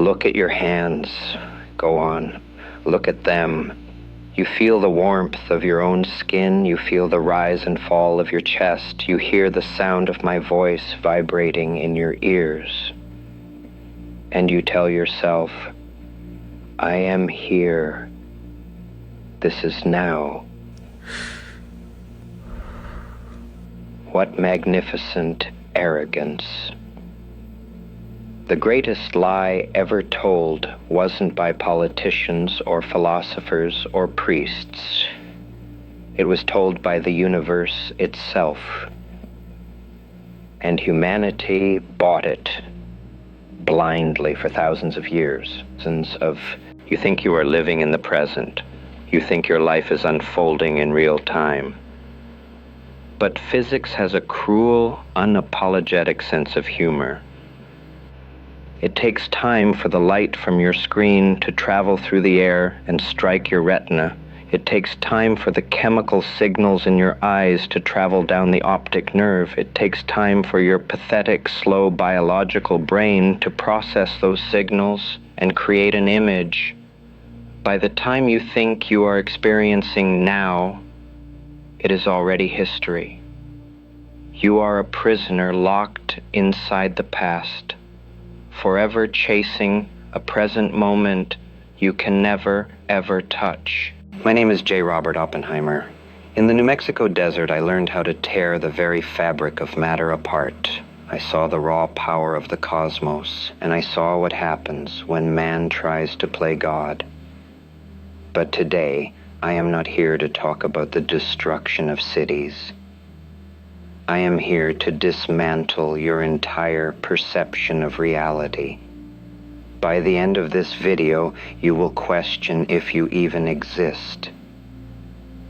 Look at your hands. Go on. Look at them. You feel the warmth of your own skin. You feel the rise and fall of your chest. You hear the sound of my voice vibrating in your ears. And you tell yourself, I am here. This is now. What magnificent arrogance. The greatest lie ever told wasn't by politicians or philosophers or priests. It was told by the universe itself. And humanity bought it blindly for thousands of years. You think you are living in the present. You think your life is unfolding in real time. But physics has a cruel, unapologetic sense of humor. It takes time for the light from your screen to travel through the air and strike your retina. It takes time for the chemical signals in your eyes to travel down the optic nerve. It takes time for your pathetic, slow biological brain to process those signals and create an image. By the time you think you are experiencing now, it is already history. You are a prisoner locked inside the past, forever chasing a present moment you can never, ever touch. My name is J. Robert Oppenheimer. In the New Mexico desert, I learned how to tear the very fabric of matter apart. I saw the raw power of the cosmos, and I saw what happens when man tries to play God. But today, I am not here to talk about the destruction of cities. I am here to dismantle your entire perception of reality. By the end of this video, you will question if you even exist.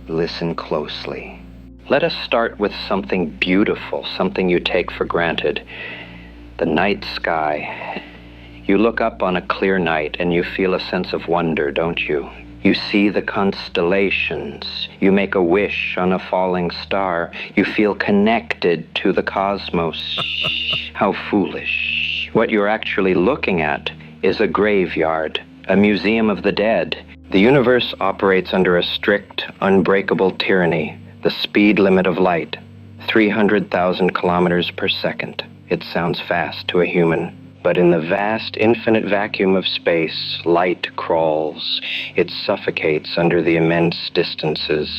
Listen closely. Let us start with something beautiful, something you take for granted. The night sky. You look up on a clear night and you feel a sense of wonder, don't you? You see the constellations. You make a wish on a falling star. You feel connected to the cosmos. How foolish. What you're actually looking at is a graveyard, a museum of the dead. The universe operates under a strict, unbreakable tyranny, the speed limit of light, 300,000 kilometers per second. It sounds fast to a human. But in the vast, infinite vacuum of space, light crawls. It suffocates under the immense distances.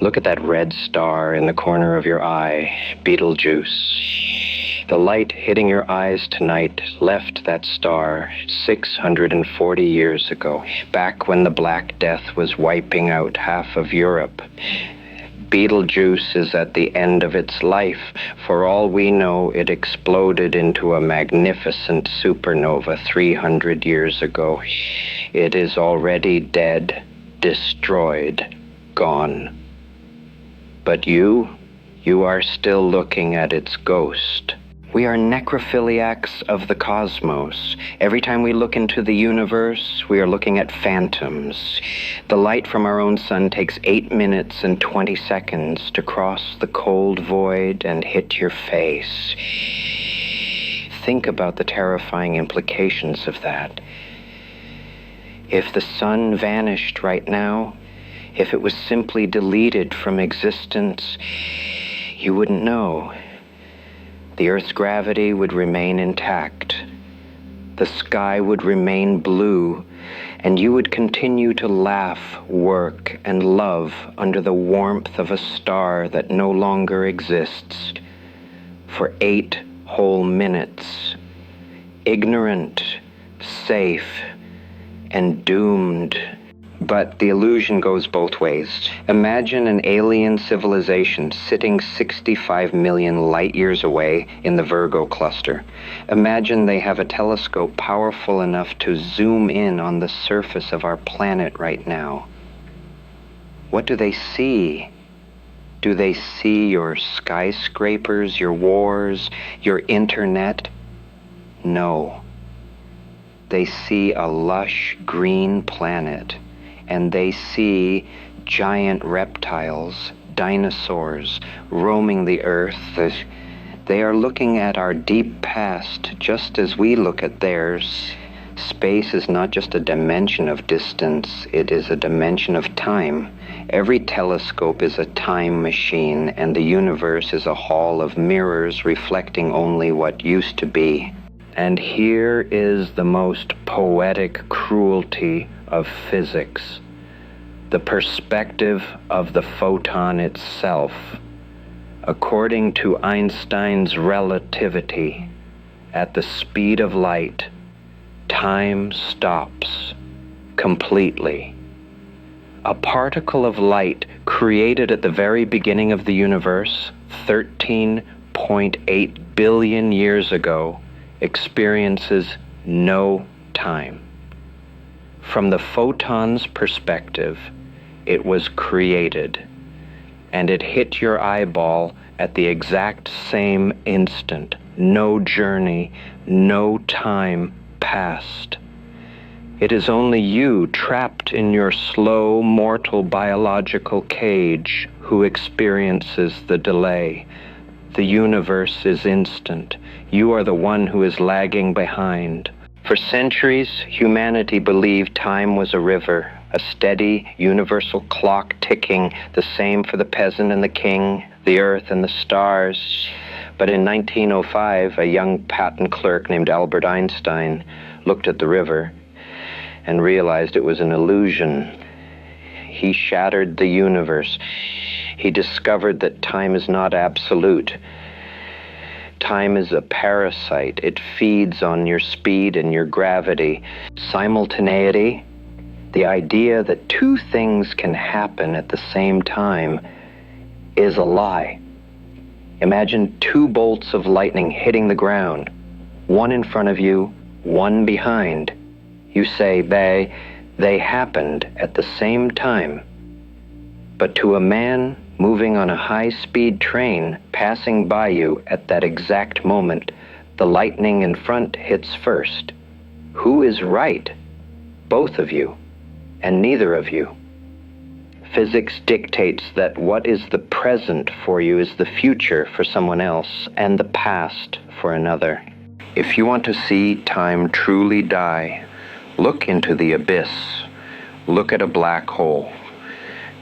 Look at that red star in the corner of your eye, Betelgeuse. The light hitting your eyes tonight left that star 640 years ago, back when the Black Death was wiping out half of Europe. Betelgeuse is at the end of its life. For all we know, it exploded into a magnificent supernova 300 years ago. It is already dead, destroyed, gone. But you are still looking at its ghost. We are necrophiliacs of the cosmos. Every time we look into the universe, we are looking at phantoms. The light from our own sun takes 8 minutes and 20 seconds to cross the cold void and hit your face. Think about the terrifying implications of that. If the sun vanished right now, if it was simply deleted from existence, you wouldn't know. The Earth's gravity would remain intact. The sky would remain blue, and you would continue to laugh, work, and love under the warmth of a star that no longer exists for 8 whole minutes. Ignorant, safe, and doomed. But the illusion goes both ways. Imagine an alien civilization sitting 65 million light years away in the Virgo cluster. Imagine they have a telescope powerful enough to zoom in on the surface of our planet right now. What do they see? Do they see your skyscrapers, your wars, your internet? No. They see a lush green planet. And they see giant reptiles, dinosaurs, roaming the earth. They are looking at our deep past just as we look at theirs. Space is not just a dimension of distance, it is a dimension of time. Every telescope is a time machine, and the universe is a hall of mirrors reflecting only what used to be. And here is the most poetic cruelty of physics: the perspective of the photon itself. According to Einstein's relativity, at the speed of light, time stops completely. A particle of light created at the very beginning of the universe, 13.8 billion years ago, experiences no time. From the photon's perspective, it was created, and it hit your eyeball at the exact same instant. No journey, no time passed. It is only you, trapped in your slow, mortal biological cage, who experiences the delay. The universe is instant. You are the one who is lagging behind. For centuries, humanity believed time was a river, a steady, universal clock ticking, the same for the peasant and the king, the earth and the stars. But in 1905, a young patent clerk named Albert Einstein looked at the river and realized it was an illusion. He shattered the universe. He discovered that time is not absolute. Time is a parasite. It feeds on your speed and your gravity. Simultaneity, the idea that two things can happen at the same time, is a lie. Imagine two bolts of lightning hitting the ground, one in front of you, one behind. You say, they happened at the same time. But to a man moving on a high-speed train passing by you at that exact moment, the lightning in front hits first. Who is right? Both of you, and neither of you. Physics dictates that what is the present for you is the future for someone else, and the past for another. If you want to see time truly die, look into the abyss. Look at a black hole.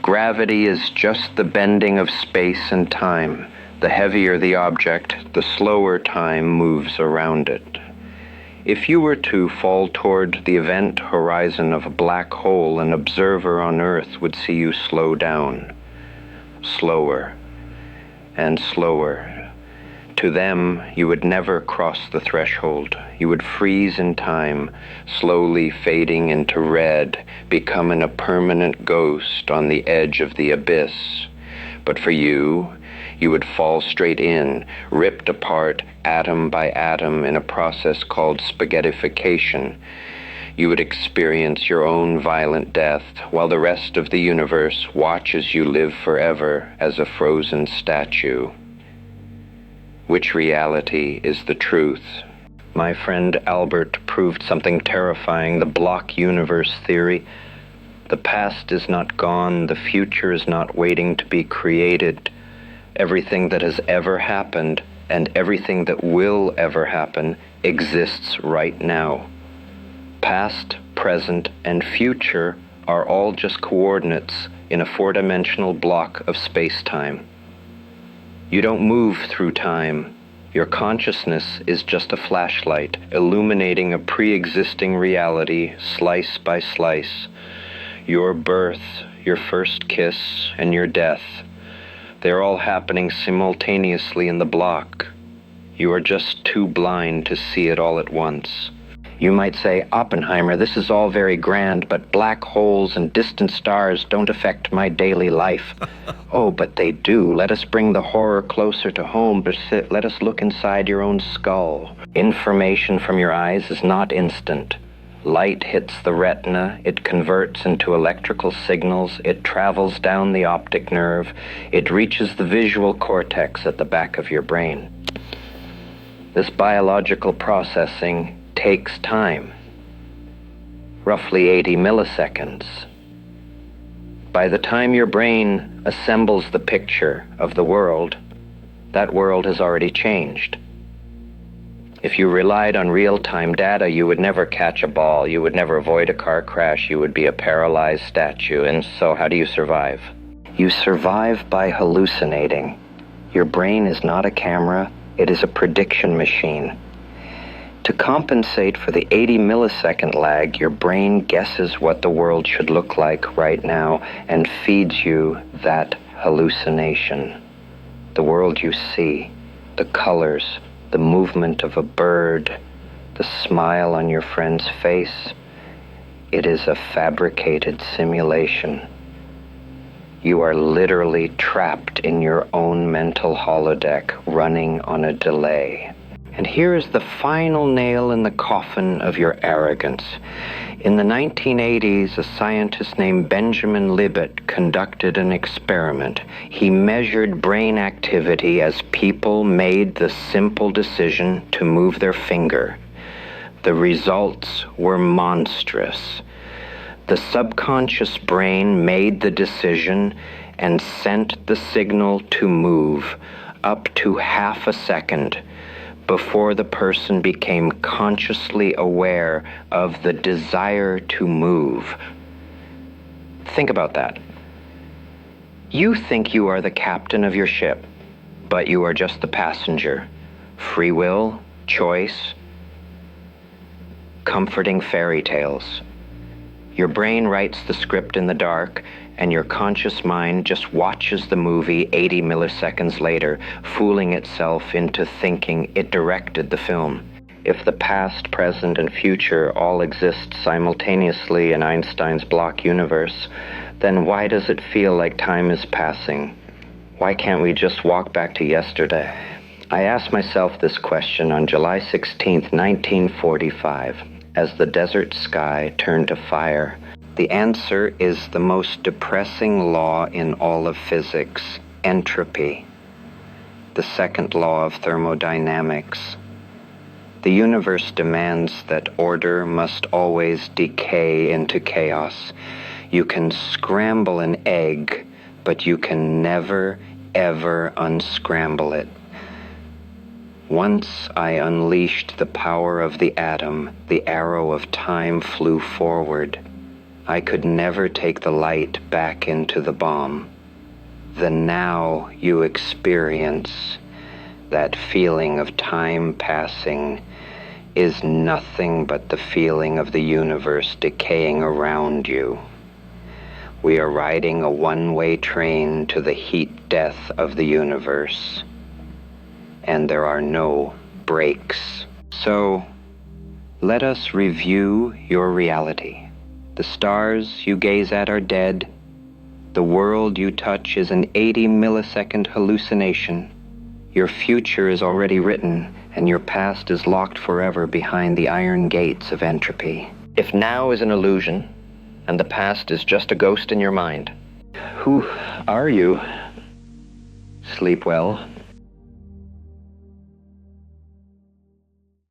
Gravity is just the bending of space and time. The heavier the object, the slower time moves around it. If you were to fall toward the event horizon of a black hole, an observer on Earth would see you slow down, slower and slower. To them, you would never cross the threshold. You would freeze in time, slowly fading into red, becoming a permanent ghost on the edge of the abyss. But for you, you would fall straight in, ripped apart atom by atom in a process called spaghettification. You would experience your own violent death, while the rest of the universe watches you live forever as a frozen statue. Which reality is the truth? My friend Albert proved something terrifying, the block universe theory. The past is not gone, the future is not waiting to be created. Everything that has ever happened and everything that will ever happen exists right now. Past, present, and future are all just coordinates in a four-dimensional block of space-time. You don't move through time. Your consciousness is just a flashlight, illuminating a pre-existing reality, slice by slice. Your birth, your first kiss, and your death. They're all happening simultaneously in the block. You are just too blind to see it all at once. You might say, Oppenheimer, this is all very grand, but black holes and distant stars don't affect my daily life. Oh, but they do. Let us bring the horror closer to home, but let us look inside your own skull. Information from your eyes is not instant. Light hits the retina, it converts into electrical signals, it travels down the optic nerve, it reaches the visual cortex at the back of your brain. This biological processing takes time, roughly 80 milliseconds. By the time your brain assembles the picture of the world, that world has already changed. If you relied on real-time data, you would never catch a ball, you would never avoid a car crash, you would be a paralyzed statue. And so how do you survive? You survive by hallucinating. Your brain is not a camera, it is a prediction machine. To compensate for the 80 millisecond lag, your brain guesses what the world should look like right now and feeds you that hallucination. The world you see, the colors, the movement of a bird, the smile on your friend's face, it is a fabricated simulation. You are literally trapped in your own mental holodeck, running on a delay. And here is the final nail in the coffin of your arrogance. In the 1980s, a scientist named Benjamin Libet conducted an experiment. He measured brain activity as people made the simple decision to move their finger. The results were monstrous. The subconscious brain made the decision and sent the signal to move up to half a second before the person became consciously aware of the desire to move. Think about that. You think you are the captain of your ship, but you are just the passenger. Free will, choice, comforting fairy tales. Your brain writes the script in the dark, and your conscious mind just watches the movie 80 milliseconds later, fooling itself into thinking it directed the film. If the past, present, and future all exist simultaneously in Einstein's block universe, then why does it feel like time is passing? Why can't we just walk back to yesterday? I asked myself this question on July 16th, 1945, as the desert sky turned to fire. The answer is the most depressing law in all of physics, entropy, the second law of thermodynamics. The universe demands that order must always decay into chaos. You can scramble an egg, but you can never, ever unscramble it. Once I unleashed the power of the atom, the arrow of time flew forward. I could never take the light back into the bomb. The now you experience, that feeling of time passing, is nothing but the feeling of the universe decaying around you. We are riding a one-way train to the heat death of the universe, and there are no brakes. So, let us review your reality. The stars you gaze at are dead. The world you touch is an 80 millisecond hallucination. Your future is already written, and your past is locked forever behind the iron gates of entropy. If now is an illusion, and the past is just a ghost in your mind, who are you? Sleep well.